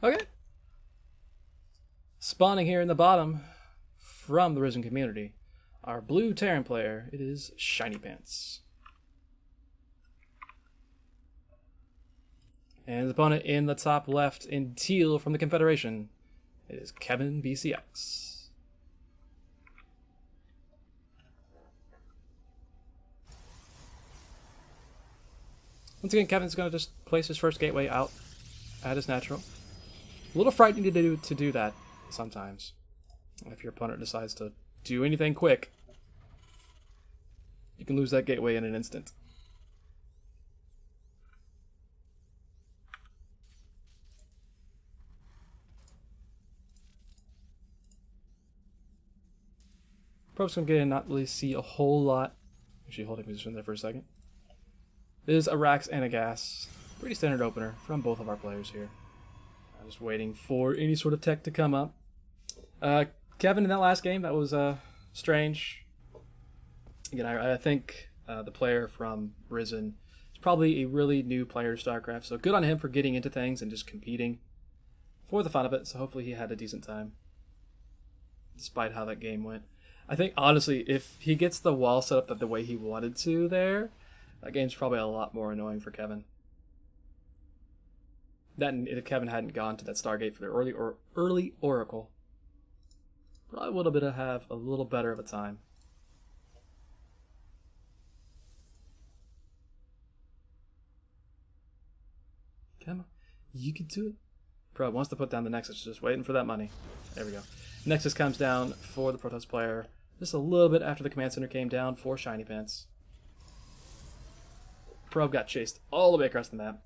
Okay. Spawning here in the bottom from the Ris3n community. Our blue Terran player, it is Shiny Pants. And his opponent in the top left in teal from the Confederation, it is Kevin BCX. Once again, Kevin's going to just place his first gateway out at his natural. A little frightening to do that sometimes. If your opponent decides to do anything quick, you can lose that gateway in an instant. Probably going to get in, not really see a whole lot. Actually, holding position there for a second. It is a Rax and a Gas. Pretty standard opener from both of our players here. I'm just waiting for any sort of tech to come up. Kevin in that last game, that was strange. Again, I think the player from Ris3n is probably a really new player to StarCraft, so good on him for getting into things and just competing for the fun of it. So hopefully he had a decent time, despite how that game went. I think, honestly, if he gets the wall set up the way he wanted to there, that game's probably a lot more annoying for Kevin. That, and if Kevin hadn't gone to that Stargate for the early Oracle, probably would have have a little better of a time. Come on, you can do it. Probably wants to put down the Nexus, just waiting for that money. There we go. Nexus comes down for the Protoss player just a little bit after the command center came down for Shiny Pants. Probe got chased all the way across the map.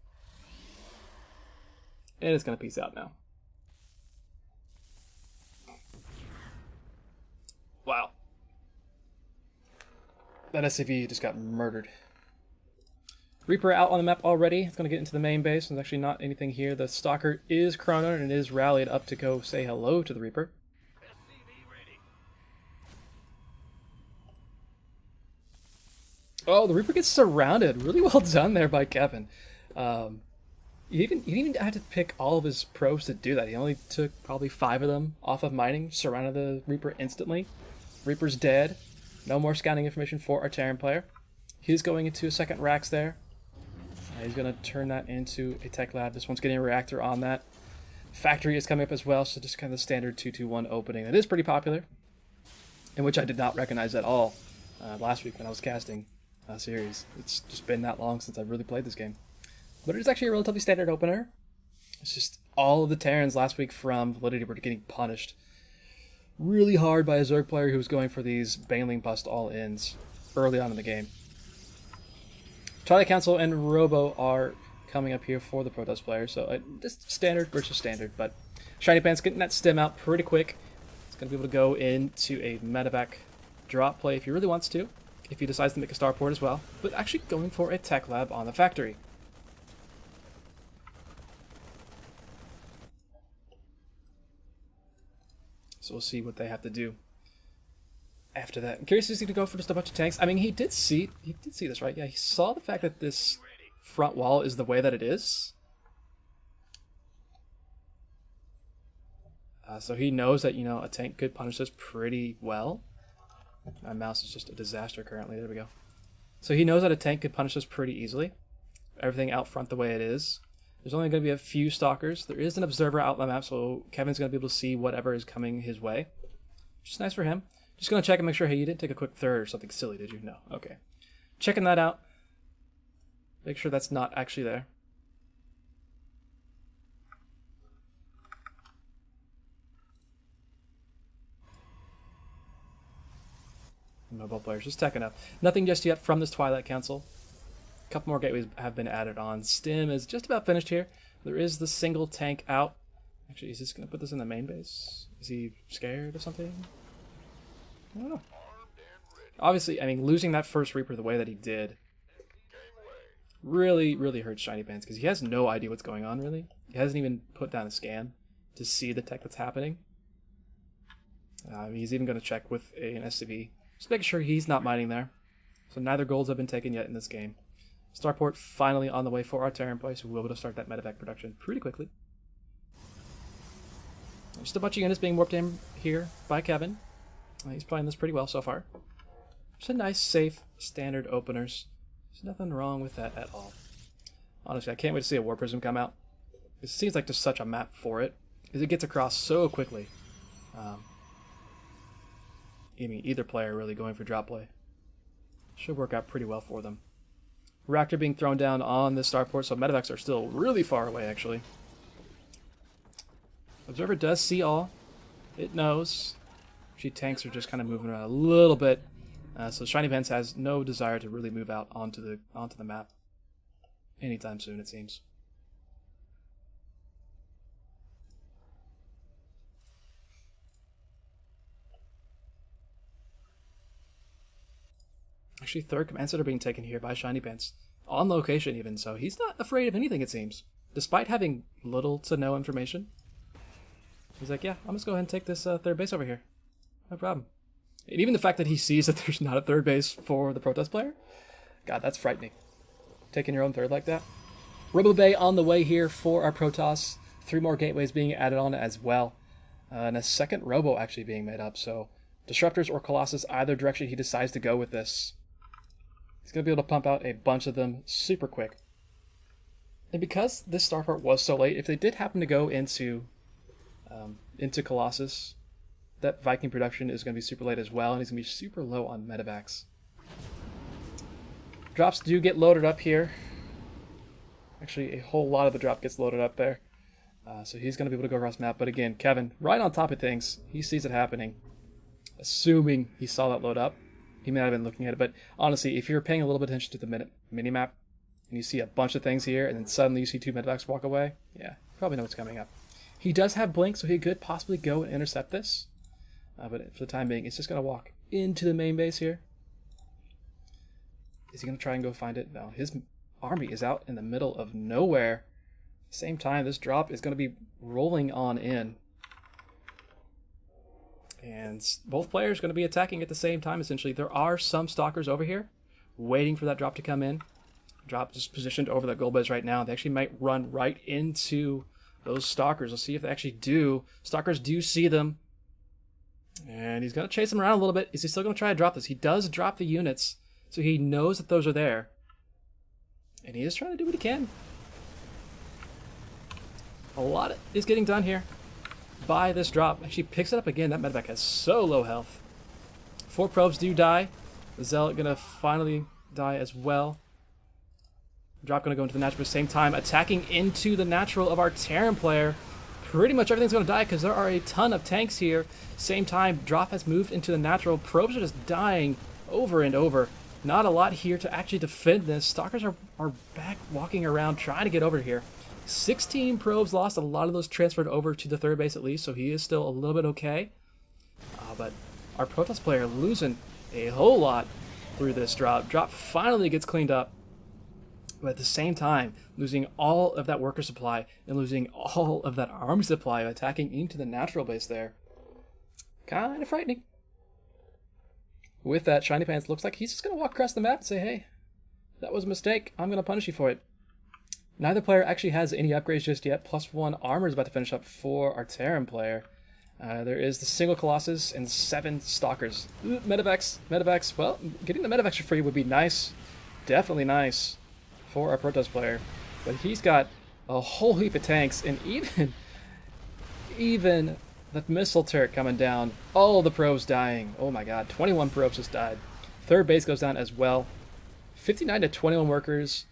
And it's going to peace out now. Wow. That SCV just got murdered. Reaper out on the map already. It's going to get into the main base. There's actually not anything here. The Stalker is chronoed and is rallied up to go say hello to the Reaper. Oh, the Reaper gets surrounded. Really well done there by Kevin. He didn't even have to pick all of his probes to do that. He only took probably 5 of them off of mining, surrounded the Reaper instantly. Reaper's dead. No more scouting information for our Terran player. He's going into a second Rax there. He's going to turn that into a tech lab. This one's getting a reactor on that. Factory is coming up as well, so just kind of the standard 2-2-1 opening. That is pretty popular, in which I did not recognize at all last week when I was casting a series. It's just been that long since I've really played this game. But it is actually a relatively standard opener. It's just all of the Terrans last week from Validity were getting punished really hard by a Zerg player who was going for these Baneling Bust all-ins early on in the game. Twilight Council and Robo are coming up here for the Protoss player, so just standard versus standard, but Shiny Pants getting that stem out pretty quick. It's going to be able to go into a medevac drop play if he really wants to, if he decides to make a starport as well, but actually going for a tech lab on the factory. So we'll see what they have to do after that. I'm curious if he's going to go for just a bunch of tanks. I mean, he did see this, right? Yeah, he saw the fact that this front wall is the way that it is. So he knows that, you know, a tank could punish this pretty well. My mouse is just a disaster currently. There we go. So he knows that a tank could punish this pretty easily. Everything out front the way it is. There's only going to be a few stalkers. There is an observer out on the map, so Kevin's going to be able to see whatever is coming his way. Which is nice for him. Just going to check and make sure, hey, you didn't take a quick third or something silly, did you? No. Okay. Checking that out. Make sure that's not actually there. Mobile players just teching up. Nothing just yet from this Twilight Council. A couple more gateways have been added on. Stim is just about finished here. There is the single tank out. Actually, is this going to put this in the main base? Is he scared or something? I don't know. Obviously, I mean, losing that first Reaper the way that he did really, really hurts Shiny Pants because he has no idea what's going on, really. He hasn't even put down a scan to see the tech that's happening. He's even going to check with an SCV, just making sure he's not mining there. So neither golds have been taken yet in this game. Starport finally on the way for our Terran place. We'll be able to start that medevac production pretty quickly. Just a bunch of units being warped in here by Kevin. He's playing this pretty well so far. Just a nice, safe, standard openers. There's nothing wrong with that at all. Honestly, I can't wait to see a War Prism come out. It seems like there's such a map for it, because it gets across so quickly. I mean, either player really going for drop play should work out pretty well for them. Reactor being thrown down on this starport, so medevacs are still really far away, actually. Observer does see all. It knows. Actually, tanks are just kind of moving around a little bit. So Shiny Pants has no desire to really move out onto the map anytime soon, it seems. Actually, third command center being taken here by Shiny Pants. On location even, so he's not afraid of anything, it seems. Despite having little to no information. He's like, yeah, I'm just go ahead and take this third base over here. No problem. And even the fact that he sees that there's not a third base for the Protoss player, God, that's frightening. Taking your own third like that. Robo Bay on the way here for our Protoss. 3 more gateways being added on as well. And a second Robo actually being made up. So Disruptors or Colossus, either direction he decides to go with this. He's going to be able to pump out a bunch of them super quick. And because this starport was so late, if they did happen to go into Colossus, that Viking production is going to be super late as well, and he's going to be super low on medevacs. Drops do get loaded up here. Actually, a whole lot of the drop gets loaded up there. So he's going to be able to go across the map. But again, Kevin, right on top of things. He sees it happening. Assuming he saw that load up. He may not have been looking at it. But honestly, if you're paying a little bit of attention to the minimap, and you see a bunch of things here, and then suddenly you see 2 medevacs walk away, yeah, you probably know what's coming up. He does have Blink, so he could possibly go and intercept this. But for the time being, it's just going to walk into the main base here. Is he going to try and go find it? No, his army is out in the middle of nowhere. Same time, this drop is going to be rolling on in. And both players are going to be attacking at the same time, essentially. There are some stalkers over here waiting for that drop to come in. Drop just positioned over that gold base right now. They actually might run right into those stalkers. Let's see if they actually do. Stalkers do see them. And he's going to chase them around a little bit. Is he still going to try to drop this? He does drop the units, so he knows that those are there. And he is trying to do what he can. A lot is getting done here by this drop. Actually picks it up again. That medevac has so low health. 4 probes do die. The Zealot going to finally die as well. Drop going to go into the natural at the same time, attacking into the natural of our Terran player. Pretty much everything's going to die because there are a ton of tanks here. Same time, drop has moved into the natural. Probes are just dying over and over. Not a lot here to actually defend this. Stalkers are back walking around trying to get over here. 16 probes lost. A lot of those transferred over to the third base at least, so he is still a little bit okay. But our Protoss player losing a whole lot through this drop. Drop finally gets cleaned up. But at the same time, losing all of that worker supply and losing all of that army supply, attacking into the natural base there. Kind of frightening. With that, Shiny Pants looks like he's just going to walk across the map and say, hey, that was a mistake. I'm going to punish you for it. Neither player actually has any upgrades just yet. +1 armor is about to finish up for our Terran player. There is the single Colossus and 7 Stalkers. Ooh, medevacs. Well, getting the medevacs for free would be nice. Definitely nice for our Protoss player. But he's got a whole heap of tanks, and even the missile turret coming down. All the probes dying. Oh my god, 21 probes just died. Third base goes down as well. 59 to 21 workers.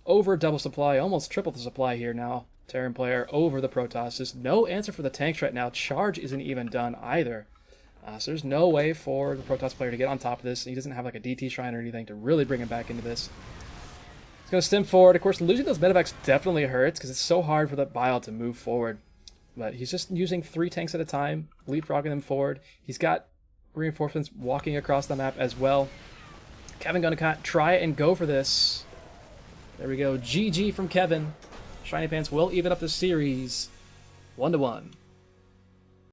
Over double supply, almost triple the supply here now. Terran player over the Protoss. There's no answer for the tanks right now. Charge isn't even done either. So there's no way for the Protoss player to get on top of this. He doesn't have like a DT shrine or anything to really bring him back into this. He's going to stem forward. Of course, losing those medevacs definitely hurts because it's so hard for that bile to move forward. But he's just using 3 tanks at a time, leapfrogging them forward. He's got reinforcements walking across the map as well. Kevin going to try and go for this. There we go. GG from Kevin. Shiny Pants will even up the series 1-1.